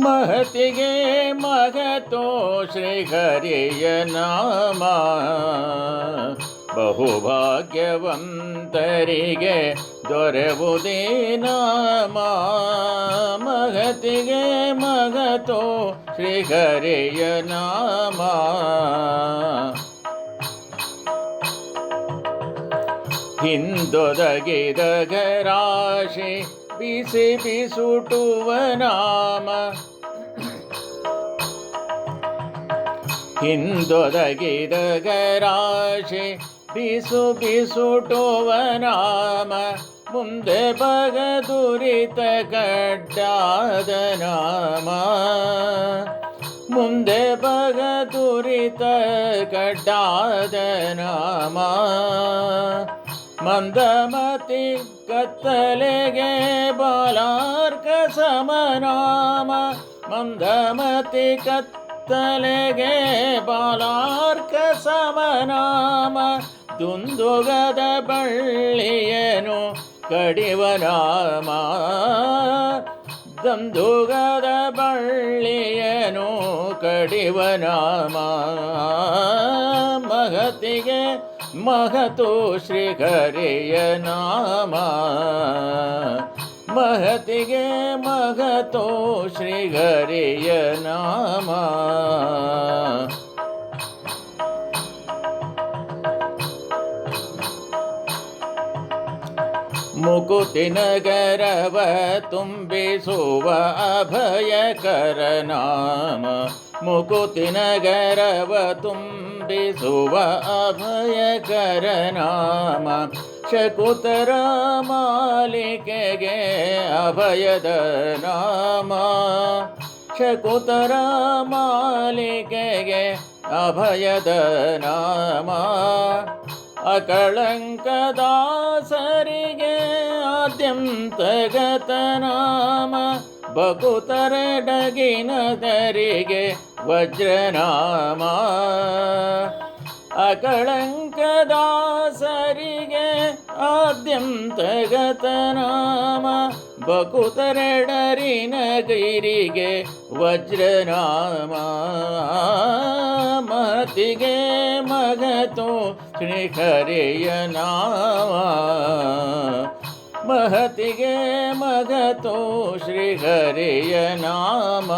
ಮಹತಿಗೆ ಮಗತೋ ಶ್ರೀಹರಿಯ ನಾಮ ಬಹುಭಾಗ್ಯವಂತರಿಗೆ ದೊರೆವುದೇ ನಾಮ. ಮಹತಿಗೆ ಮಗತೋ ಶ್ರೀಹರಿಯ ನಾಮ ಹಿಂದೊದಗಿದ ರಾಶಿ ಬಿಸಿ ಬಿಸುಟುವ ನಾಮ. ಹಿಂದೊದಗಿದ ರಾಶಿ ಬಿಸು ಬಿಸುಟುವ ನಾಮ. ಮುಂದೆ ಬಗದುರಿತ ಕಡ್ಡಾದ ನಾಮ. ಮುಂದೆ ಬಗದುರಿತ ಕಡ್ಡಾದ ನಾಮ. ಮಂದಮತಿ ಕತ್ತಲೆಗೆ ಬಾಲಾರ್ಕ ಸಮನಾಮ. ಮಂದಮತಿ ಕತ್ತಲೆಗೆ ಬಾಲಾರ್ಕ ಸಮನಾಮ. ದುಂದುಗದ ಬಳ್ಳಿಯನು ಕಡಿವ ನಾಮ. ದುಂದುಗದ ಬಳ್ಳಿಯನು ಕಡಿವ ನಾಮ. ಮಹತಿಗೆ ಮಹತು ಶ್ರೀಹರಿಯ ನಾಮ. ಮಹತಿಗೆ ಮಹತು ಶ್ರೀಹರಿಯ ನಾಮ. ಮುಕುತಿ ನಗರವ ತುಂಬಿಸುವ ಅಭಯಕರ ನಾಮ. ಮುಕುತಿ ನಗರವ ತುಂಬಿಸುವ ಅಭಯಕರ ನಾಮ. ಶಕುತರ ಮಾಲಿಕೆಗೆ ಅಭಯದ ನಾಮ. ಶಕುತರ ಮಾಲಿಕೆಗೆ ಅಭಯದ ನಾಮ. ಅಕಳಂಕದಾಸರಿಗೆ ಆದ್ಯಂತಗತ ನಾಮ. ಬಕುತರಡಗಿನದರಿಗೆ ವಜ್ರನಾಮ. ಅಕಳಂಕದಾಸರಿಗೆ ಆದ್ಯಂತಗತ ನಾಮ. ಬಕುತರಡರಿನಗಿರಿಗೆ ವಜ್ರನಾಮ. ಮಹತಿಗೆ ಮಗತೋ ಶ್ರೀಹರಿಯ ನಾಮ. ಮಹತಿಗೆ ಮಗತೋ ಶ್ರೀಹರಿಯ ನಾಮ.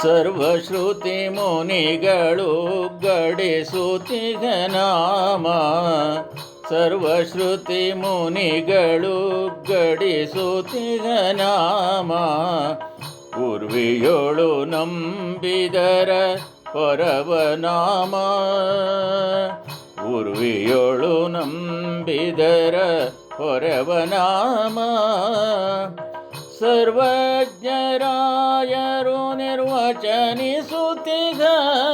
ಸರ್ವಶ್ರುತಿ ಮುನಿಗಳು ಗಡಿಸುತ್ತಿಗ ನಾಮ. ಸರ್ವಶ್ರುತಿ ಮುನಿಗಳು ಗಡಿಸುತ್ತಿಗ ನಾಮ. ಉರ್ವಿಯೋಳು ನಂಬಿದರ ಪರವ ನಾಮ. ಉರ್ವಿಯೋಳು ನಂಬಿದರ ಪರವ ನಾಮ. ಸರ್ವಜ್ಞರಾಯರು ನಿರ್ವಚನಿಸುತ್ತಿಗ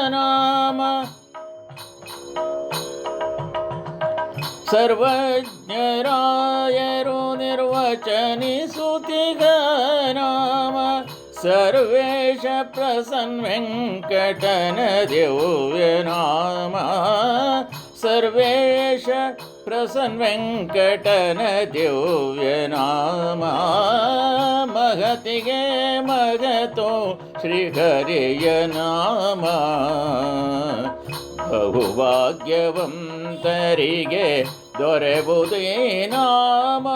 ನಾಮ. ಸರ್ವಜ್ಞರಾಯರು ನಿರ್ವಚನಿಸುತ್ತಿಗ ನಾಮ. ಸರ್ವೇಶ ಪ್ರಸನ್ನ ವೆಂಕಟನ ದಿವ್ಯ ನಾಮ. ಸರ್ವೇಶ ಪ್ರಸನ್ನ ವೆಂಕಟನ ದಿವ್ಯ ನಾಮ. ಮಹತಿಗೆ ಮಗತೋ ಶ್ರೀಹರಿಯ ನಾಮ. ಬಹುಭಾಗ್ಯವಂತರಿಗೆ ದೊರೆವುದೇ ನಾಮ.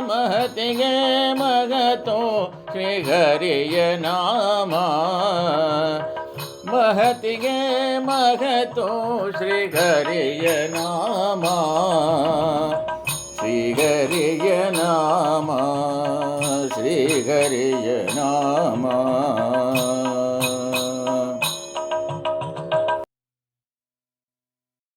ಮಹತಿಗೆ ಮಗತೋ ಶ್ರೀಹರಿಯ ನಾಮ. ಮಹತಿಗೆ ಮಗತೋ ಶ್ರೀಹರಿಯ ನಾಮ. ಶ್ರೀಹರಿಯ ನಾಮ. ಶ್ರೀಹರಿಯ ನಾಮ.